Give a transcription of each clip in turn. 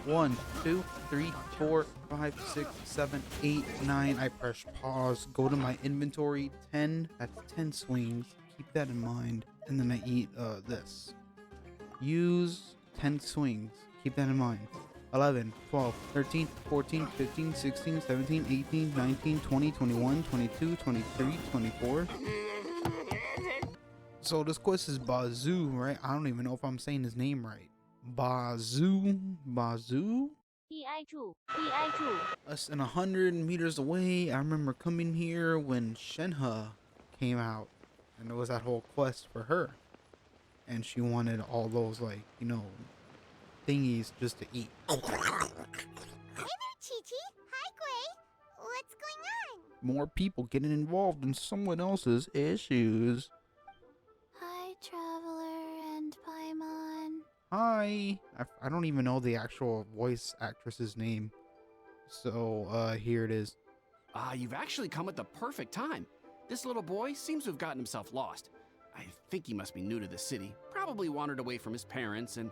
1, 2, 3, 4, 5, 6, 7, 8, 9. I press pause. Go to my inventory. 10. That's 10 swings. Keep that in mind. And then I eat this. Use 10 swings. Keep that in mind. 11, 12, 13, 14, 15, 16, 17, 18, 19, 20, 21, 22, 23, 24. So this quest is Baizhu, right? I don't even know if I'm saying his name right. Baizhu? Less than 100 meters away. I remember coming here when Shenhe came out. And it was that whole quest for her. And she wanted all those, like, you know, thingies just to eat. Hey there, Chi-Chi. Hi, Gray. What's going on? More people getting involved in someone else's issues. Hi, Traveler and Paimon. Hi. I don't even know the actual voice actress's name. So, here it is. You've actually come at the perfect time. This little boy seems to have gotten himself lost. I think he must be new to the city. Probably wandered away from his parents and...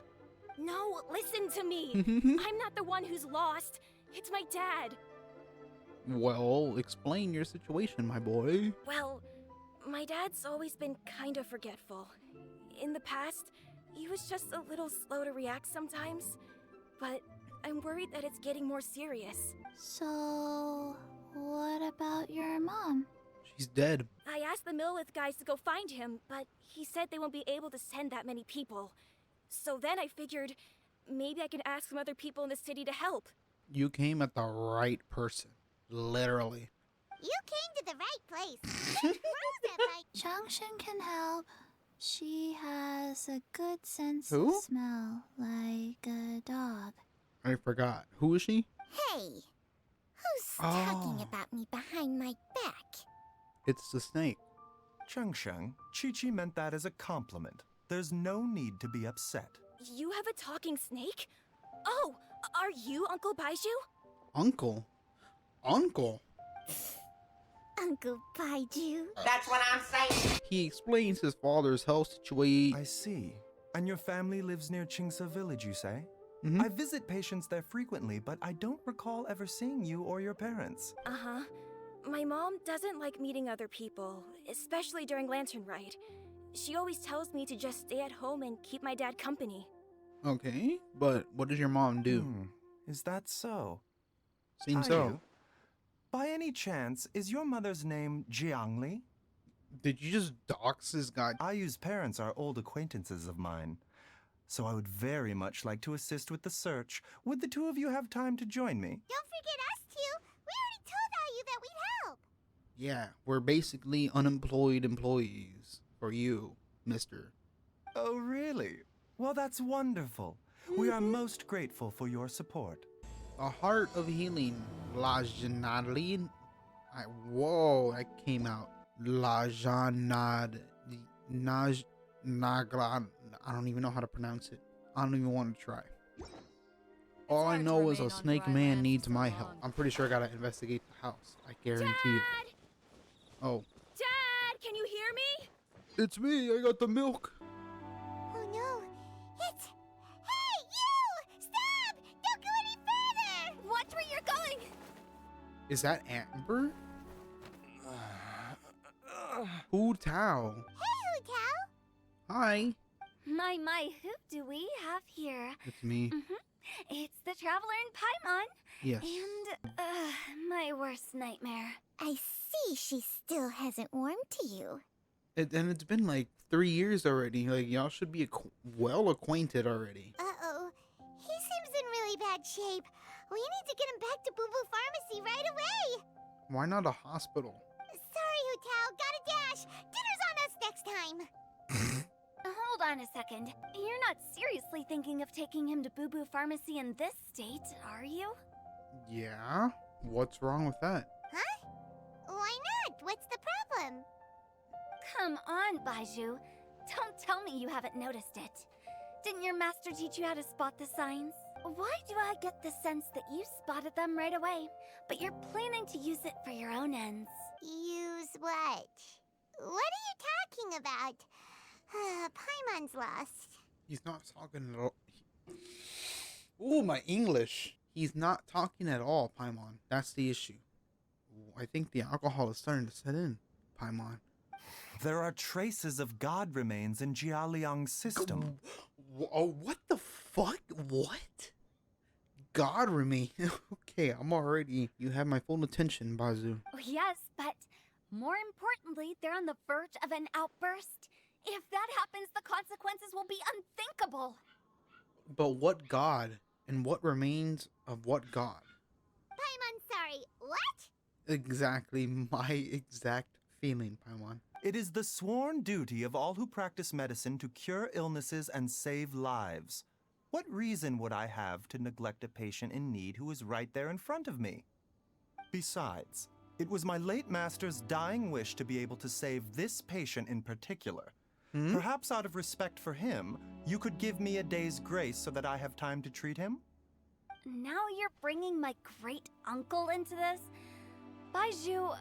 No, listen to me. I'm not the one who's lost. It's my dad. Well, explain your situation, my boy. Well, my dad's always been kind of forgetful. In the past, he was just a little slow to react sometimes. But I'm worried that it's getting more serious. So, what about your mom? She's dead. I asked the Millwith guys to go find him, but he said they won't be able to send that many people. So then I figured maybe I can ask some other people in the city to help. You came at the right person. Literally. You came to the right place. Junction can help. She has a good sense of smell, like a dog. I forgot. Who is she? Hey, who's talking about me behind my back? It's the snake. Chengsheng, Chi-Chi meant that as a compliment. There's no need to be upset. You have a talking snake? Oh, are you Uncle Baizhu? Uncle? Uncle? Uncle Baizhu. That's what I'm saying. He explains his father's health situation. I see. And your family lives near Qingse village, you say? Mm-hmm. I visit patients there frequently, but I don't recall ever seeing you or your parents. Uh-huh. My mom doesn't like meeting other people, especially during Lantern Rite. She always tells me to just stay at home and keep my dad company. Okay, but what does your mom do? Is that so? Seems so. You? By any chance, is your mother's name Jiangli? Did you just dox this guy? Ayu's parents are old acquaintances of mine, so I would very much like to assist with the search. Would the two of you have time to join me? Don't forget us two. We already told Ayu that we'd help. Yeah, we're basically unemployed employees for you, mister. Oh, really? Well, that's wonderful. We are most grateful for your support. A heart of healing. La Janadlin. Whoa, that came out. La Janad. Nagla. I don't even know how to pronounce it. I don't even want to try. All I know is a snake man needs my help. I'm pretty sure I gotta investigate the house. I guarantee it. Oh. Dad, can you hear me? It's me. I got the milk. Oh no, it's... Hey, you! Stop! Don't go any further! Watch where you're going! Is that Amber? Hu Tao. Hey, Hu Tao! Hi. My, who do we have here? It's me. It's the Traveler and Paimon. Yes. And, my worst nightmare. I see she still hasn't warmed to you. And it's been like 3 years already. Like, y'all should be well acquainted already. Uh-oh. He seems in really bad shape. We need to get him back to Boo Boo Pharmacy right away. Why not a hospital? Sorry, Hu Tao. Gotta dash. Dinner's on us next time. Hold on a second. You're not seriously thinking of taking him to Boo Boo Pharmacy in this state, are you? Yeah? What's wrong with that? Huh? Why not? What's the problem? Come on, Baizhu. Don't tell me you haven't noticed it. Didn't your master teach you how to spot the signs? Why do I get the sense that you spotted them right away, but you're planning to use it for your own ends? Use what? What are you talking about? Paimon's lost. He's not talking at all. Ooh, my English. He's not talking at all, Paimon. That's the issue. I think the alcohol is starting to set in, Paimon. There are traces of god remains in Jialiang's system. Oh, what the fuck? What? God remain. Okay, I'm already. You have my full attention, Baizhu. Oh, yes, but more importantly, they're on the verge of an outburst. If that happens, the consequences will be unthinkable. But what god? And what remains of what god? I'm sorry, what? Exactly my exact feeling, Paimon. It is the sworn duty of all who practice medicine to cure illnesses and save lives. What reason would I have to neglect a patient in need who is right there in front of me? Besides, it was my late master's dying wish to be able to save this patient in particular. Perhaps out of respect for him, you could give me a day's grace so that I have time to treat him? Now you're bringing my great-uncle into this? Baizhu,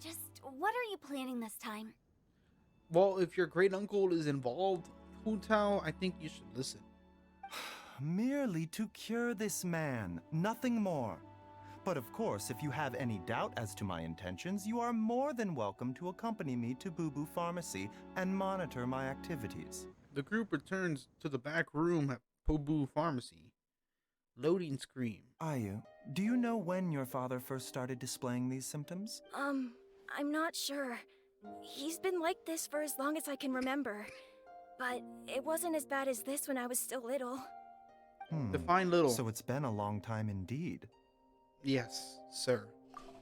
just what are you planning this time? Well, if your great uncle is involved, Hu Tao, I think you should listen. Merely to cure this man, nothing more. But of course, if you have any doubt as to my intentions, you are more than welcome to accompany me to Boo Boo Pharmacy and monitor my activities. The group returns to the back room at Pobu Pharmacy. Loading screen. Ayu, do you know when your father first started displaying these symptoms? I'm not sure. He's been like this for as long as I can remember. But it wasn't as bad as this when I was still little. Define little. So it's been a long time indeed. Yes, sir.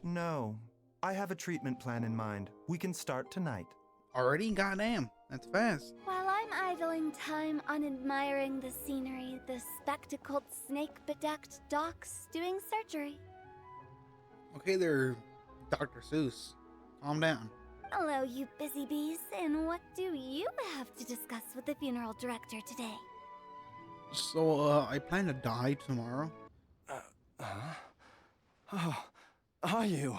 No, I have a treatment plan in mind. We can start tonight. Already? Goddamn. That's fast. While I'm idling time on admiring the scenery, the spectacled snake-bedecked docs doing surgery. Okay there, Dr. Seuss. Calm down. Hello, you busy bees, and what do you have to discuss with the funeral director today? So, I plan to die tomorrow. Oh, are you?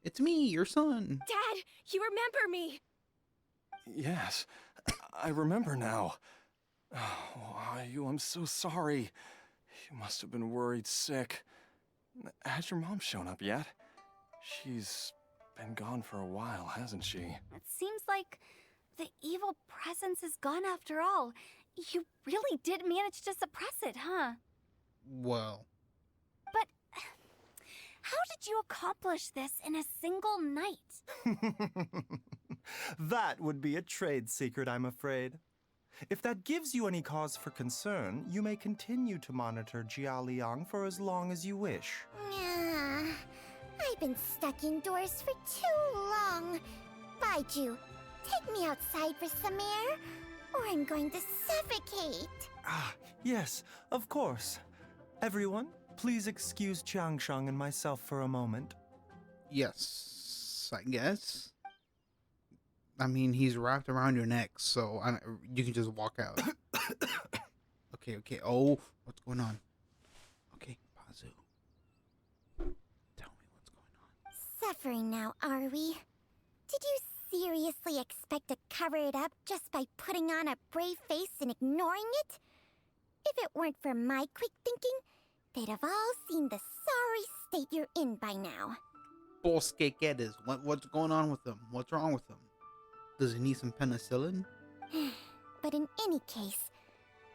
It's me, your son. Dad, you remember me! Yes, I remember now. Oh, Ayu, I'm so sorry. You must have been worried sick. Has your mom shown up yet? She's been gone for a while, hasn't she? It seems like the evil presence is gone after all. You really did manage to suppress it, huh? Well, But how did you accomplish this in a single night? That would be a trade secret, I'm afraid. If that gives you any cause for concern, you may continue to monitor Jia Liang for as long as you wish. I've been stuck indoors for too long. Baizhu, take me outside for some air, or I'm going to suffocate. Ah, yes, of course. Everyone, please excuse Changsheng and myself for a moment. yes, I guess. I mean, he's wrapped around your neck, so you can just walk out. Okay. Oh, what's going on? Okay, Baizhu. Tell me what's going on. Suffering now, are we? Did you seriously expect to cover it up just by putting on a brave face and ignoring it? If it weren't for my quick thinking, they'd have all seen the sorry state you're in by now. Bosquequedes. What's going on with him? What's wrong with him? Does he need some penicillin? But in any case,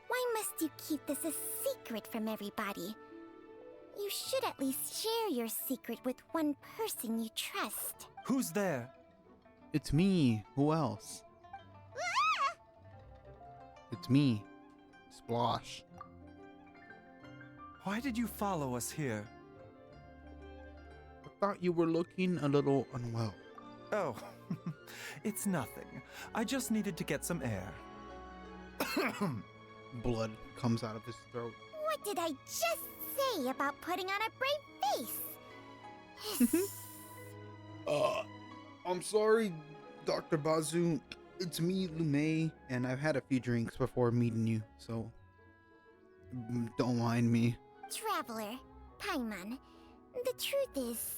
why must you keep this a secret from everybody? You should at least share your secret with one person you trust. Who's there? It's me. Who else? It's me. Splosh. Why did you follow us here? I thought you were looking a little unwell. Oh, it's nothing. I just needed to get some air. Blood comes out of his throat. What did I just say about putting on a brave face? I'm sorry, Dr. Baizhu. It's me, Lumine, and I've had a few drinks before meeting you, so don't mind me. Traveler, Paimon, the truth is,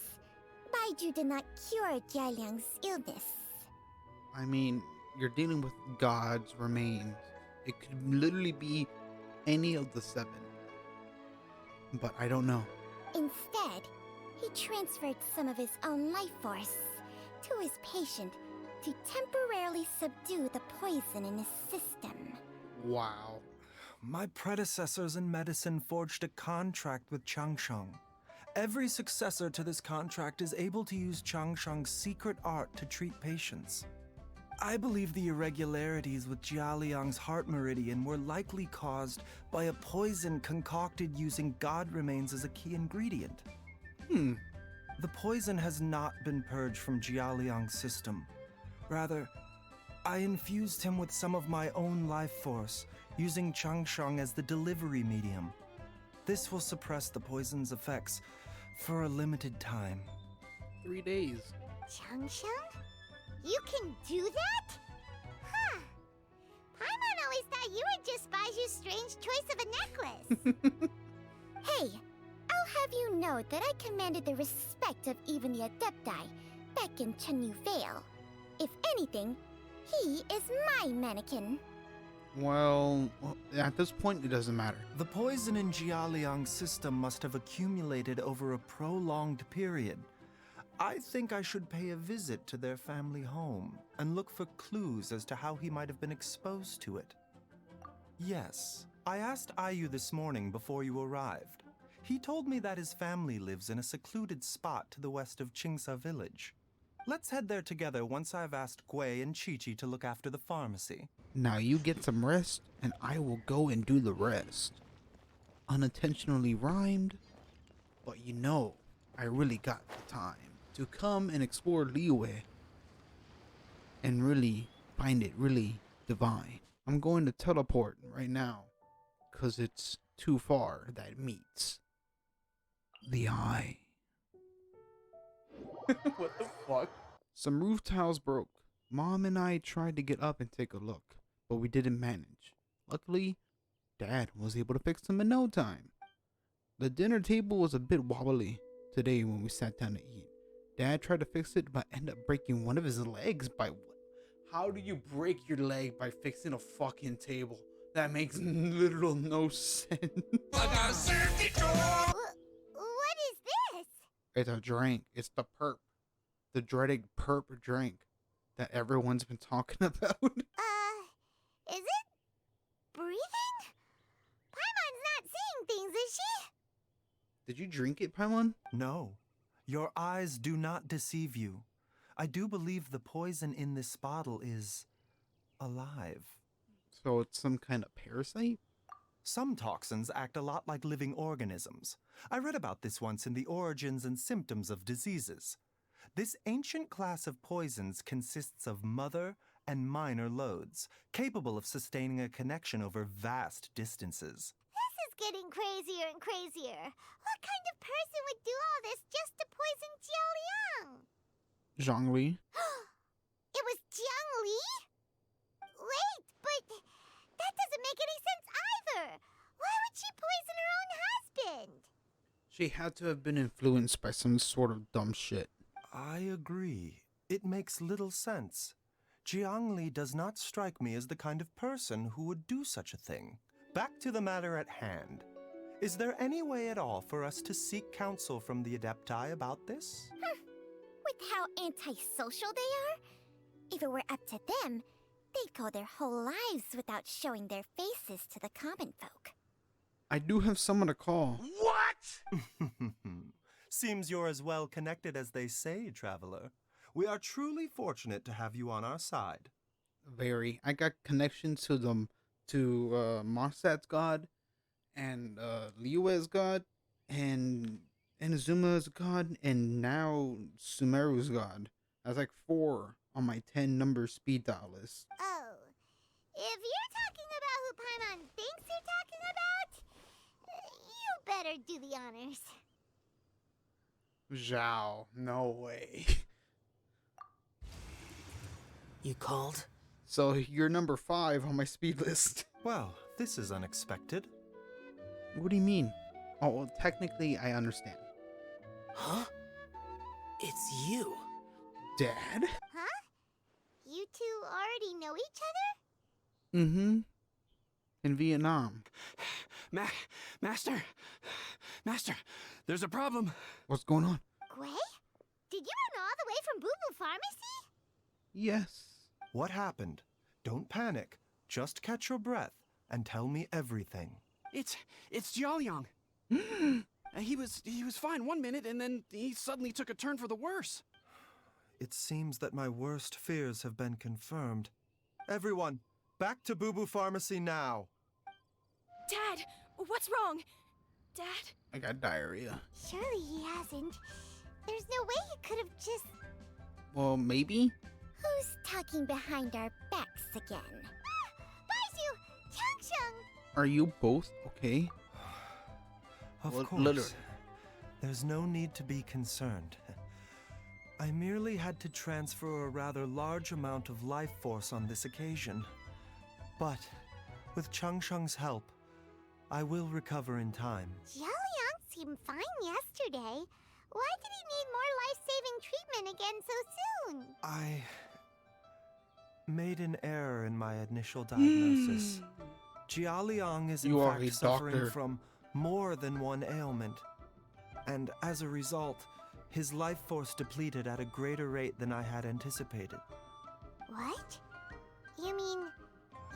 Baizhu did not cure Jialiang's illness. I mean, you're dealing with God's remains. It could literally be any of the 7. but I don't know. Instead, he transferred some of his own life force to his patient to temporarily subdue the poison in his system. Wow. My predecessors in medicine forged a contract with Changsheng. Every successor to this contract is able to use Changsheng's secret art to treat patients. I believe the irregularities with Jialiang's heart meridian were likely caused by a poison concocted using god remains as a key ingredient. The poison has not been purged from Jialiang's system. Rather, I infused him with some of my own life force, using Changsheng as the delivery medium. This will suppress the poison's effects for a limited time. 3 days. Changsheng? You can do that? Huh. Paimon always thought you were just Baizhu's strange choice of a necklace. Hey, I'll have you know that I commanded the respect of even the Adepti back in Chenyu Vale. If anything, he is my mannequin. Well, at this point, it doesn't matter. The poison in Jialiang's system must have accumulated over a prolonged period. I think I should pay a visit to their family home and look for clues as to how he might have been exposed to it. Yes, I asked Ayu this morning before you arrived. He told me that his family lives in a secluded spot to the west of Qingsa village. Let's head there together once I've asked Gui and Chi-Chi to look after the pharmacy. Now you get some rest, and I will go and do the rest. Unintentionally rhymed, but you know, I really got the time to come and explore Liyue and really find it really divine. I'm going to teleport right now, because it's too far that it meets the eye. What the fuck? Some roof tiles broke. Mom and I tried to get up and take a look, but we didn't manage. Luckily, Dad was able to fix them in no time. The dinner table was a bit wobbly today when we sat down to eat. Dad tried to fix it, but ended up breaking one of his legs by what? How do you break your leg by fixing a fucking table? That makes literal no sense. What is this? It's a drink. It's the perp. The dreaded perp drink that everyone's been talking about. Is it breathing? Paimon's not seeing things, is she? Did you drink it, Paimon? No, your eyes do not deceive you. I do believe the poison in this bottle is alive. So it's some kind of parasite? Some toxins act a lot like living organisms. I read about this once in the Origins and Symptoms of Diseases. This ancient class of poisons consists of mother and minor loads, capable of sustaining a connection over vast distances. This is getting crazier and crazier. What kind of person would do all this just to poison Jiao Liang? Zhongli? It was Jiang Li? Wait, but that doesn't make any sense either. Why would she poison her own husband? She had to have been influenced by some sort of dumb shit. I agree. It makes little sense. Jiang Li does not strike me as the kind of person who would do such a thing. Back to the matter at hand. Is there any way at all for us to seek counsel from the Adepti about this? With how antisocial they are? If it were up to them, they'd go their whole lives without showing their faces to the common folk. I do have someone to call. Seems you're as well connected as they say, traveler. We are truly fortunate to have you on our side. Very. I got connections to them, to Marsat's god, and Liyue's god, and Inazuma's god, and now Sumeru's god. That's like 4 on my 10 number speed dial list. Oh, if you're talking about who Paimon thinks you're talking about, you better do the honors. Zhao, no way. You called? So you're number 5 on my speed list. Well, this is unexpected. What do you mean? Oh, well, technically I understand. Huh? It's you. Dad? Huh? You two already know each other? Mm-hmm. In Vietnam. Master, Master, there's a problem. What's going on? Gui? Did you run all the way from Boo Boo Pharmacy? Yes. What happened? Don't panic. Just catch your breath and tell me everything. It's Jiaoliang. He was fine one minute, and then he suddenly took a turn for the worse. It seems that my worst fears have been confirmed. Everyone, back to Boo Boo Pharmacy now. Dad, what's wrong? Dad? I got diarrhea. Surely he hasn't. There's no way he could have just... Well, maybe? Who's talking behind our backs again? Ah! Baizhu! Changsheng! Are you both okay? Of Well, course. literally. There's no need to be concerned. I merely had to transfer a rather large amount of life force on this occasion. But, with Changsheng's help, I will recover in time. Jiaoliang seemed fine yesterday. Why did he need more life-saving treatment again so soon? I made an error in my initial diagnosis. Jiaoliang is in You are a fact suffering doctor. from more than one ailment. And as a result, his life force depleted at a greater rate than I had anticipated. What? You mean,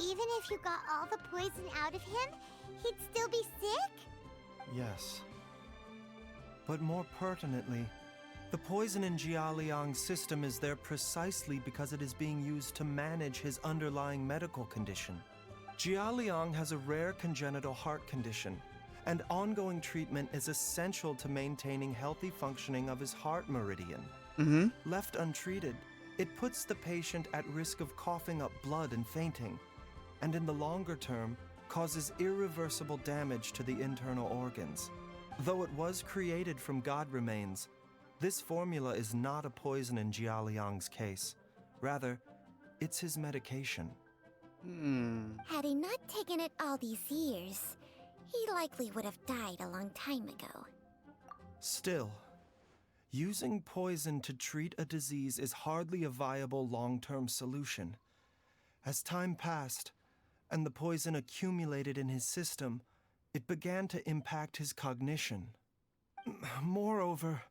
even if you got all the poison out of him, he'd still be sick? Yes. But more pertinently, the poison in Jiaoliang's system is there precisely because it is being used to manage his underlying medical condition. Jiaoliang has a rare congenital heart condition, and ongoing treatment is essential to maintaining healthy functioning of his heart meridian. Left untreated, it puts the patient at risk of coughing up blood and fainting, and in the longer term, causes irreversible damage to the internal organs. Though it was created from god remains, this formula is not a poison in Jiaoliang's case. Rather, it's his medication. Had he not taken it all these years, he likely would have died a long time ago. Still, using poison to treat a disease is hardly a viable long-term solution. As time passed, and the poison accumulated in his system, it began to impact his cognition. Moreover,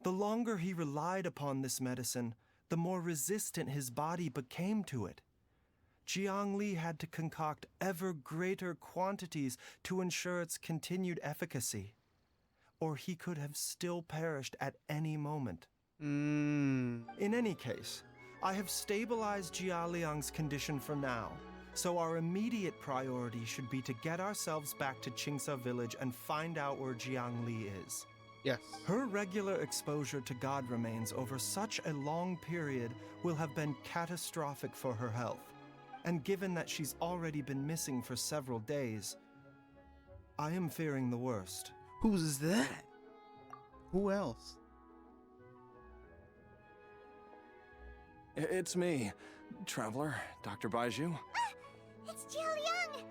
the longer he relied upon this medicine, the more resistant his body became to it. Jiang Li had to concoct ever greater quantities to ensure its continued efficacy, or he could have still perished at any moment. In any case, I have stabilized Jiaoliang's condition for now, so our immediate priority should be to get ourselves back to Qingsa village and find out where Jiang Li is. Yes. Her regular exposure to god remains over such a long period will have been catastrophic for her health. And given that she's already been missing for several days, I am fearing the worst. Who's that? Who else? It's me, Traveler, Dr. Baizhu. It's Jiaoliang!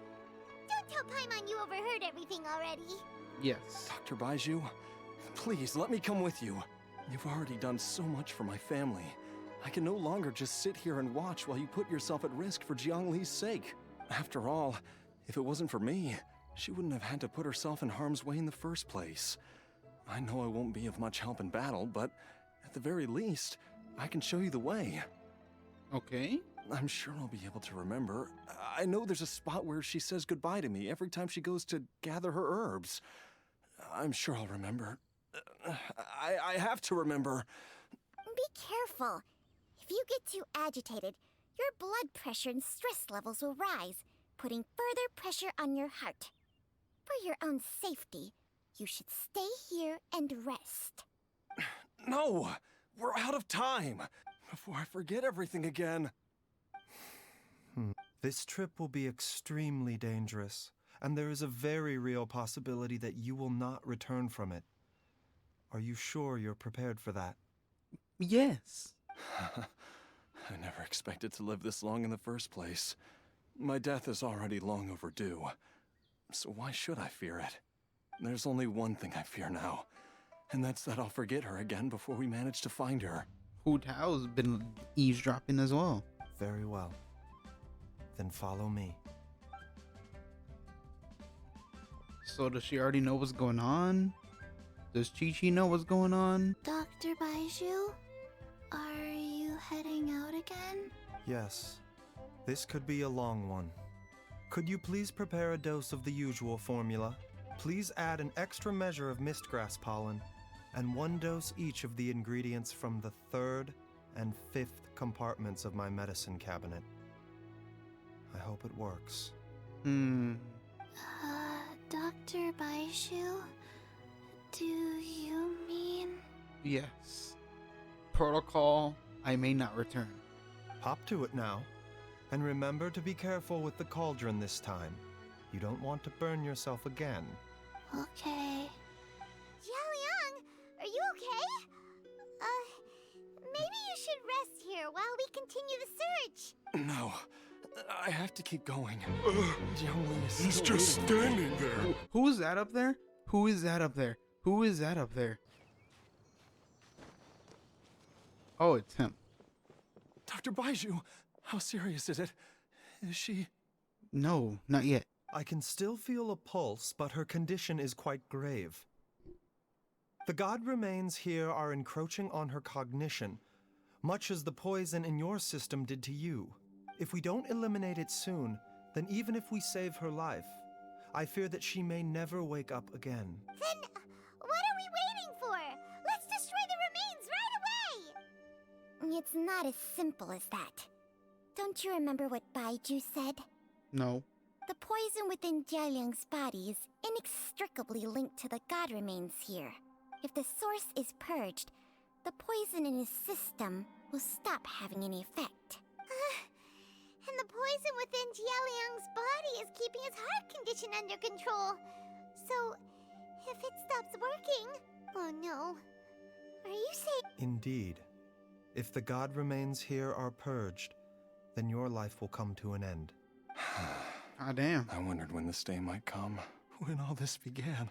Don't tell Paimon you overheard everything already. Yes. Dr. Baizhu, please let me come with you. You've already done so much for my family. I can no longer just sit here and watch while you put yourself at risk for Jiang Li's sake. After all, if it wasn't for me, she wouldn't have had to put herself in harm's way in the first place. I know I won't be of much help in battle, but at the very least, I can show you the way. Okay. I'm sure I'll be able to remember. I know there's a spot where she says goodbye to me every time she goes to gather her herbs. I'm sure I'll remember. I have to remember. Be careful. If you get too agitated, your blood pressure and stress levels will rise, putting further pressure on your heart. For your own safety, you should stay here and rest. No! We're out of time! Before I forget everything again. This trip will be extremely dangerous, and there is a very real possibility that you will not return from it. Are you sure you're prepared for that? Yes. I never expected to live this long in the first place. My death is already long overdue. So why should I fear it? There's only one thing I fear now, and that's that I'll forget her again before we manage to find her. Hu Tao's been eavesdropping as well. Very well. Then follow me. So does she already know what's going on? Does Chi-Chi know what's going on? Dr. Baizhu, are you heading out again? Yes. This could be a long one. Could you please prepare a dose of the usual formula? Please add an extra measure of mistgrass pollen, and 1 dose each of the ingredients from the 3rd and 5th compartments of my medicine cabinet. I hope it works. Dr. Baizhu, do you mean? Yes. Protocol, I may not return. Hop to it now. And remember to be careful with the cauldron this time. You don't want to burn yourself again. Okay. Jiaoliang, are you okay? Maybe you should rest here while we continue the search. No, I have to keep going. Jiangling is He's still just waiting. standing there. Who is that up there? Who is that up there? Who is that up there? Oh, it's him. Dr. Baizhu, how serious is it? Is she... No, not yet. I can still feel a pulse, but her condition is quite grave. The god remains here are encroaching on her cognition, much as the poison in your system did to you. If we don't eliminate it soon, then even if we save her life, I fear that she may never wake up again. Then, what are we waiting for? Let's destroy the remains right away! It's not as simple as that. Don't you remember what Baizhu said? No. The poison within Jiaoliang's body is inextricably linked to the god remains here. If the source is purged, the poison in his system will stop having any effect. And the poison within Jiaoliang's body is keeping his heart condition under control. So, if it stops working... Oh no. Are you saying... Indeed. If the god remains here are purged, then your life will come to an end. Ah, damn. I wondered when this day might come. When all this began,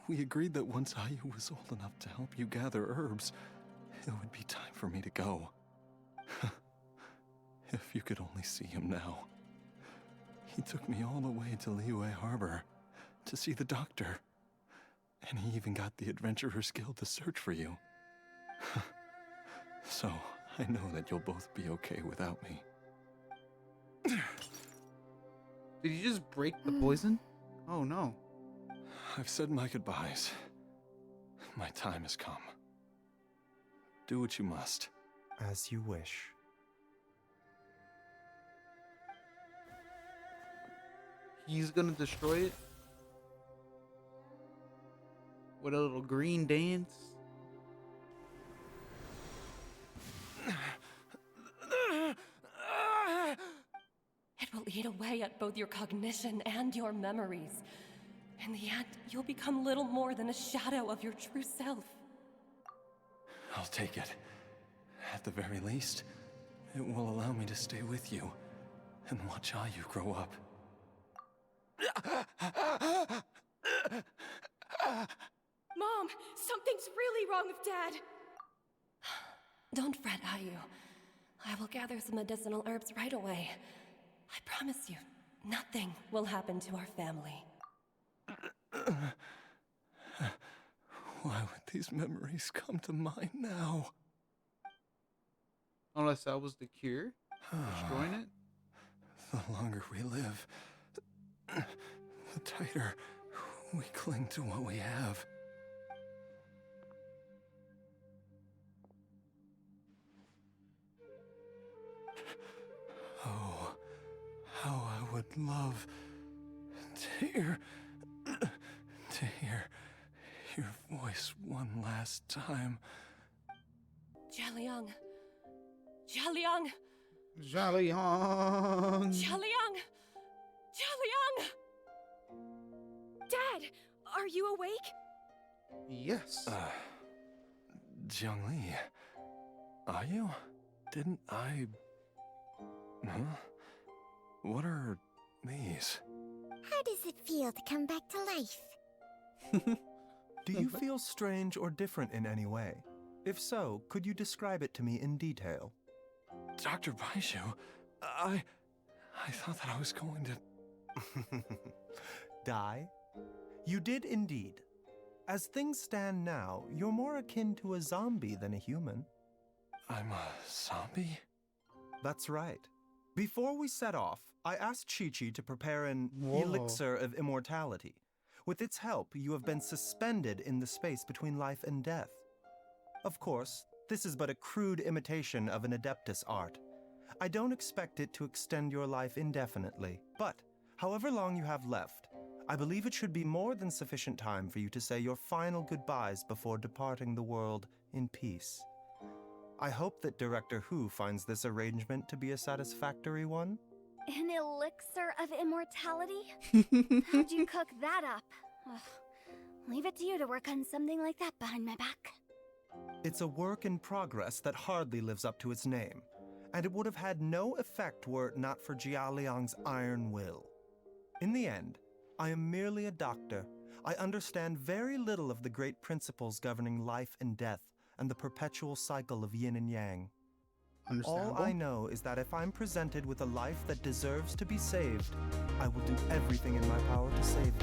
we agreed that once Ayu was old enough to help you gather herbs, it would be time for me to go. If you could only see him now. He took me all the way to Liyue Harbor to see the doctor. And he even got the Adventurers Guild to search for you. So, I know that you'll both be okay without me. Did you just break the poison? Oh no. I've said my goodbyes. My time has come. Do what you must. As you wish. He's gonna destroy it? With a little green dance? It will eat away at both your cognition and your memories. In the end, you'll become little more than a shadow of your true self. I'll take it. At the very least, it will allow me to stay with you and watch Ayu grow up. Mom, something's really wrong with Dad. Don't fret, Ayu. I will gather some medicinal herbs right away. I promise you, nothing will happen to our family. Why would these memories come to mind now? Unless that was the cure? Destroying it? The longer we live, the tighter we cling to what we have. Oh, how I would love to hear your voice one last time. Jiaoliang! Jiaoliang! Jiaoliang! Jiaoliang! Jiaoliang! Dad, are you awake? Yes. Jiangli, are you? Didn't I... Huh? What are these? How does it feel to come back to life? Do you feel strange or different in any way? If so, could you describe it to me in detail? Dr. Baizhu, I thought that I was going to... Die? You did indeed. As things stand now, you're more akin to a zombie than a human. I'm a zombie? That's right. Before we set off, I asked Chi-Chi to prepare an Whoa. elixir of immortality. With its help, you have been suspended in the space between life and death. Of course, this is but a crude imitation of an Adeptus art. I don't expect it to extend your life indefinitely, but however long you have left, I believe it should be more than sufficient time for you to say your final goodbyes before departing the world in peace. I hope that Director Hu finds this arrangement to be a satisfactory one. An elixir of immortality? How'd you cook that up? Ugh. Leave it to you to work on something like that behind my back. It's a work in progress that hardly lives up to its name, and it would have had no effect were it not for Jia Liang's iron will. In the end, I am merely a doctor. I understand very little of the great principles governing life and death and the perpetual cycle of yin and yang. All I know is that if I'm presented with a life that deserves to be saved, I will do everything in my power to save